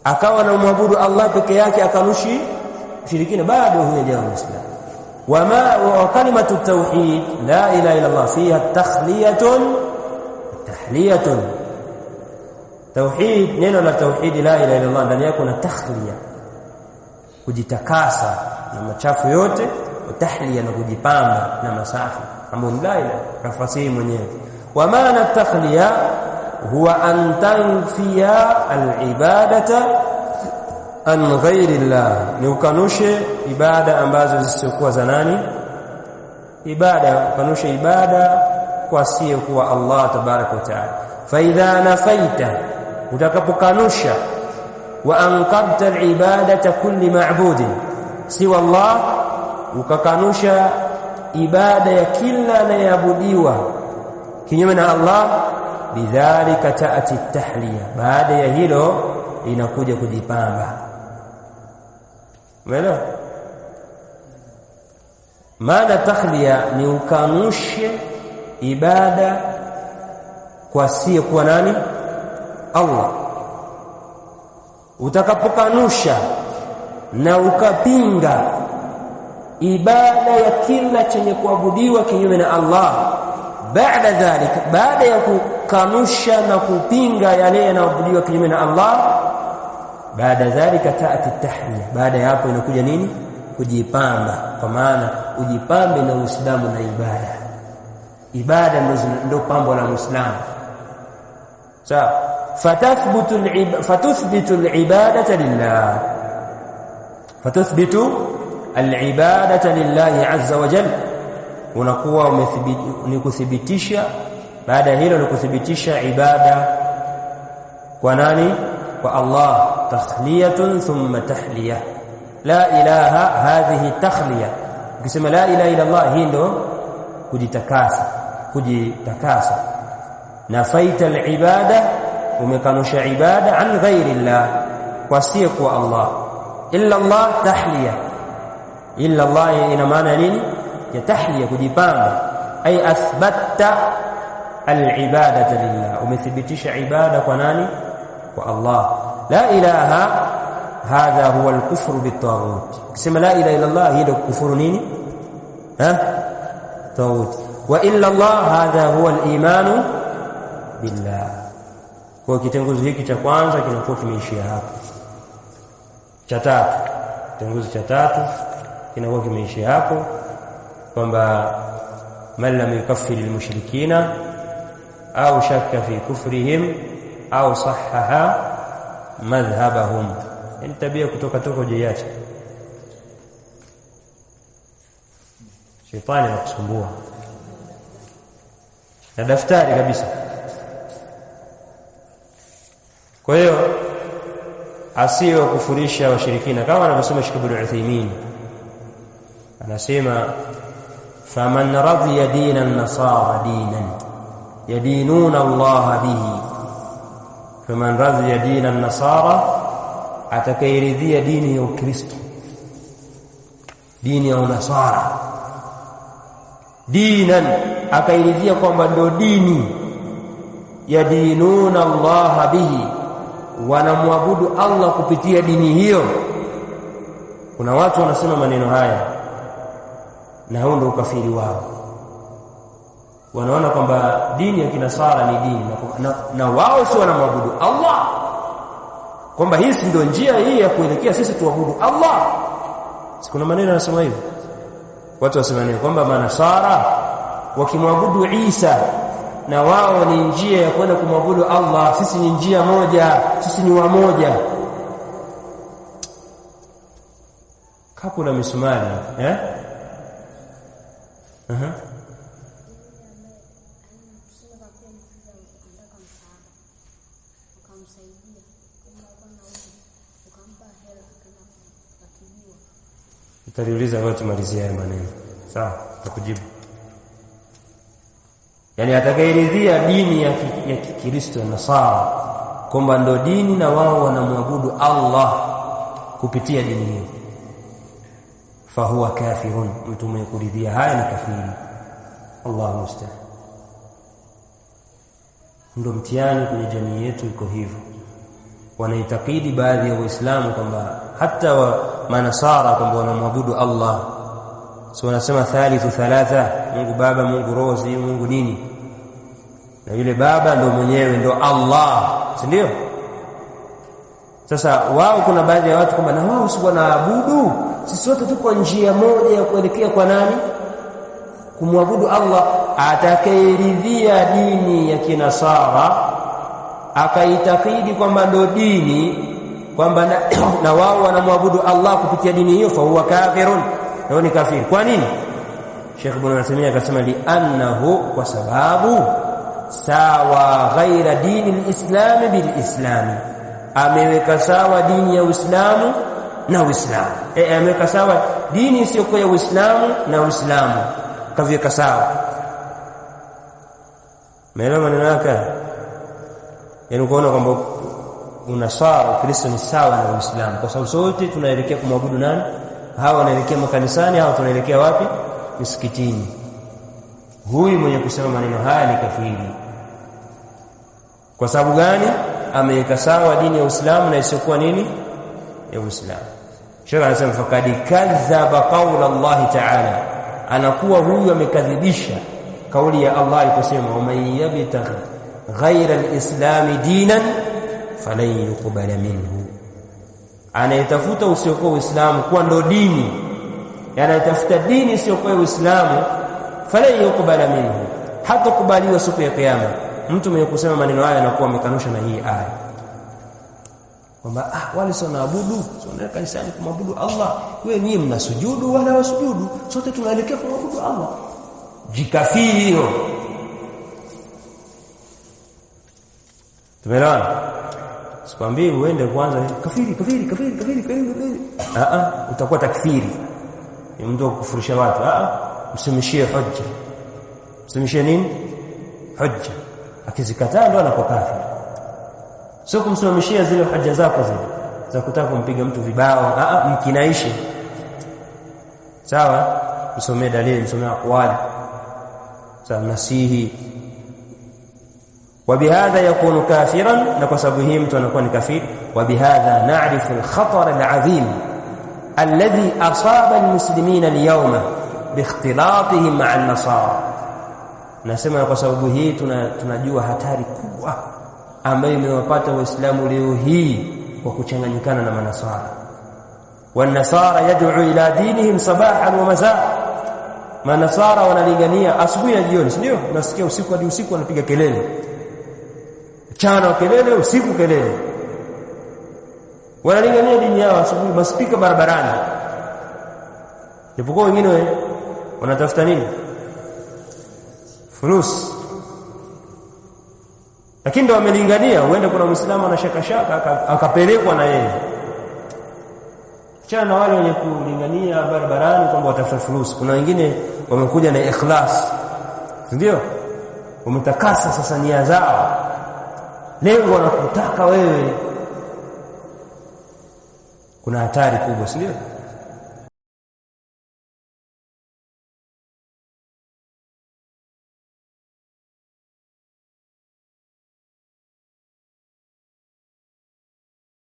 akawa anamwabudu Allah peke yake akanushi ushirikina, bado huyo jamaa Muislamu. wa kalimatu tauhid la ilaha illa Allah fiha takhliyatun tahliyatun. Tauhid, neno la tauhid la ilaha illa Allah ndani yake kuna takhliya, kujitakasa na machafu yote, tahliya na kujipamba na masafi ambapo la ilaha kafasihi mwenyewe. Wa maana takhliya huwa an tanfiya al-ibadata an ghairi Allah, ni ukanushe ibada ambazo zisizokuwa za nani? Ibada, ukanushe ibada kwa asiye kuwa Allah tabaraka wa taala. Fa idha nafaita, utakapokanusha, wa anqadta al-ibadata kulli ma'budin siwa Allah, ukakanusha ibada ya kila anayeabudiwa kinyume na Allah, bidhalika ta'ati at-tahliya, baada ya hilo inakuja kujipamba. Umeelewa? Maana takhliya ni ukanushe ibada kwa siye kuwa nani? Allah. Utakapokanusha na ukapinga ibada ya kila chenye kuabudiwa kinyume na Allah, baada dhalika, baada ya kukanusha na kupinga yale yanayoabudiwa kinyume na Allah, baada dhalika taati tahliya, baada ya hapo inakuja nini? Kujipamba. Kwa maana ujipambe na Uislamu na ibada. Ibada ndio pambo la Muislamu. Sawa? fatuthbitu al-ibadata lillah, fatuthbitu al-ibadata lillahi azza wa jalla, unakuwa ni kuthibitisha, baada ya hilo ni kuthibitisha ibada kwa nani? Kwa Allah. Takhliyatun thumma tahliya, la ilaha hadhihi takhliya. Ukisema la ilaha illa Allah, hii ndo kujitakasa, kujitakasa. Nafaita al-ibada, umekanusha ibada an ghairi Allah, kwa siye kwa Allah. Illa Allah tahliya, illa Allah ina maana nini? Ya tahliya, kujipamba. Ay athbatta al-ibadata lillah, umethibitisha ibada kwa nani? Kwa Allah. La ilaha hadha huwa al-kufru bit-taghut. Ukisema la ilaha illa Allah, hiyo kufuru nini? Taghut. Wa illa Allah hadha huwa al-imanu billah. Kwa kitenguzi hiki cha kwanza kinakuwa kimeishia hapo. Cha tatu, kitenguzi cha tatu kinakuwa kimeishia hapo, kwamba man lam yukaffir al-mushrikina au shakka fi kufrihim au sahaha madhhabahum. Ni tabia kutoka jiacha. Shetani anakusumbua na daftari kabisa. Kwa hiyo asiwe kufurisha washirikina, kama anavyosema Sheikh Ibn Uthaymeen, anasema faman radiya dina an-nasara dinan yadinuna Allah bihi, faman radiya dina an-nasara, atakayeridhia dini ya Ukristo, dini ya Unasara, dinan, akairidhia kwamba ndio dini, yadinuna Allah bihi, wanamwabudu Allah kupitia dini hiyo. Kuna watu wanasema maneno haya na huo ndio ukafiri wao. Wanaona kwamba dini ya Kinasara ni dini na wao si wanamwabudu Allah, kwamba hii ndio njia hii ya kuelekea sisi tuabudu Allah. Kuna maneno yanasema hivyo. Watu wasema nini? Kwamba Manasara wakimwabudu Isa na wao ni njia ya kwenda kumwabudu Allah, sisi ni njia moja, sisi ni wamoja. Kapu la misumari, Utaliuliza watu malizia ya maneno. Sawa, tutakujibu. Yani atakayeridhia dini ya Kikristo na Nasara kwamba ndo dini na wao wanamwabudu Allah kupitia dini hiyo, fahuwa kafirun, mtu mwenye kuridhia haya ni kafiri. Allahu musta'an. Ndo mtihani kwenye jamii yetu iko hivyo. wanaitakidi baadhi ya Waislamu kwamba hata manasara kwamba wanamwabudu Allah, so wanasema thalithu thalatha, Mungu Baba, Mungu Roho, Mungu nini, na yule Baba ndo mwenyewe ndo Allah, si ndio? Sasa wao, kuna baadhi ya watu kwamba na wao si wanaabudu, sisi wote tuko njia moja ya kuelekea kwa nani? Kumwabudu Allah. Atakayeridhia dini ya kinasara akaitakidi kwamba ndo dini, kwamba na wao wanamwabudu Allah kupitia dini hiyo, fa huwa kafirun, na ni kafiri. Kwa nini? Sheikh Ibn Uthaymeen akasema li'annahu, kwa sababu sawa ghaira dini al-islam bil-islam, ameweka sawa dini ya Uislamu na Uislamu. Ameweka sawa dini isiyokuwa ya Uislamu na Uislamu, kaviweka sawa. Maana maneno yake yaani unaona kwamba unasara Kristo ni sawa na Uislamu, kwa sababu sote tunaelekea kumwabudu nani? Hawa wanaelekea makanisani, hawa tunaelekea wapi? Misikitini. Huyu mwenye kusema maneno haya ni kafiri. Kwa sababu gani? Ameweka sawa dini ya Uislamu na isiyokuwa nini? Ya Uislamu. Sheikh anasema fakadi kadhaba qaula Allah ta'ala, anakuwa huyu amekadhibisha kauli ya Allah aliposema waman yabtaghi ghaira al-islam dinan falan yuqbala minhu, anayetafuta usiokuwa Uislamu kuwa ndo dini, anayetafuta dini isiyokuwa Uislamu, falan yuqbala minhu, hata kubaliwa siku ya kiyama. Mtu mwenye kusema maneno haya anakuwa amekanusha na hii aya kwamba wale sio naabudu, sio na kanisani kumwabudu Allah, wewe ni mnasujudu wala wasujudu, sote tunaelekea kumwabudu Allah. Jikafiri hiyo. Tumeelewana? Sikwambii uende kwanza kafiri kafiri kafiri kafiri kafiri, utakuwa takfiri, ni mtu kufurisha watu. Msimishie hujja. Msimishie nini? Hujja. Akizikataa ndo anakuwa kafiri. Sio kumsimamishia zile hujja zako zile za kutaka kumpiga mtu vibao, mkinaishi sawa, msomee dalili, msomee aqwali, sawa, nasihi. وبهذا يكون كافرا، نكسبه mtu anakuwa ni kafiri. وبهذا نعرف الخطر العظيم الذي أصاب المسلمين اليوم باختلاطهم مع النصارى. Nasema kwa sababu hii tunajua hatari kubwa ambayo imewapata Waislamu leo hii kwa kuchanganyikana na manasara. Wanasara yad'u ila dinihim sabahan wa masaa, manasara wanalingania asubuhi na jioni, ndio nasikia usiku hadi usiku wanapiga kelele, mchana kelele, usiku kelele, wanalingania dini yao asubuhi, maspika barabarani. Japokuwa wengine wanatafuta nini? Fulus. Lakini ndio wamelingania, huenda kuna Muislamu anashaka shaka akapelekwa na yeye. Chana wale wenye kulingania barabarani kwamba watafuta fulus. Kuna wengine wamekuja na ikhlas, ndio wametakasa sasa nia zao, lengo wanakutaka wewe. Kuna hatari kubwa, sio?